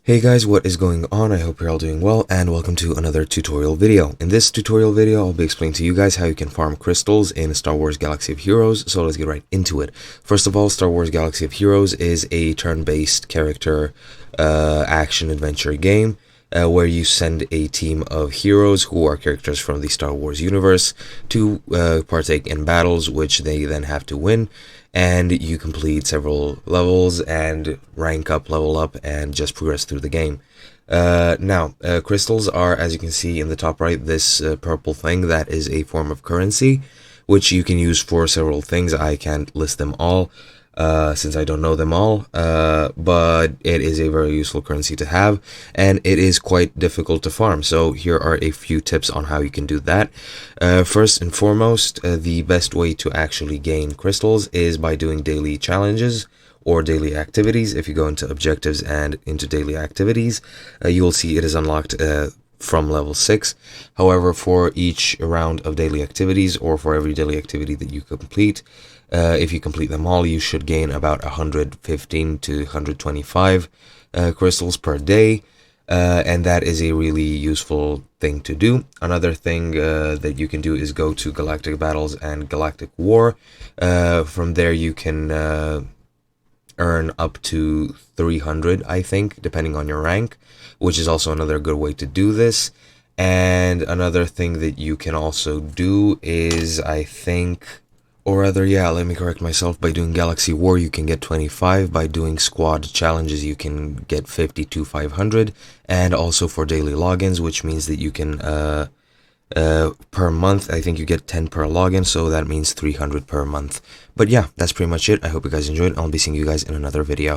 Hey guys, what is going on? I hope you're all doing well, and welcome to another tutorial video. In this tutorial video, I'll be explaining to you guys how you can farm crystals in Star Wars Galaxy of Heroes, so let's get right into it. First of all, Star Wars Galaxy of Heroes is a turn-based character action-adventure game where you send a team of heroes who are characters from the Star Wars universe to partake in battles, which they then have to win. And you complete several levels and rank up, level up, and just progress through the game. Now, crystals are, as you can see in the top right, this purple thing that is a form of currency, which you can use for several things. I can't list them all, since I don't know them all, but it is a very useful currency to have, and it is quite difficult to farm. So here are a few tips on how you can do that. First and foremost, the best way to actually gain crystals is by doing daily challenges or daily activities. If you go into objectives and into daily activities, you will see it is unlocked from level 6. However, for each round of daily activities, or for every daily activity that you complete, if you complete them all, you should gain about 115 to 125 crystals per day, and that is a really useful thing to do. Another thing that you can do is go to Galactic Battles and Galactic War. From there you can earn up to 300, I think, depending on your rank, which is also another good way to do this. And another thing that you can also do is, I think, or rather, yeah, let me correct myself, by doing Galaxy War you can get 25, by doing squad challenges you can get 50 to 500, and also for daily logins, which means that you can per month, I think you get 10 per login, so that means 300 per month. But yeah, that's pretty much it. I hope you guys enjoyed. I'll be seeing you guys in another video.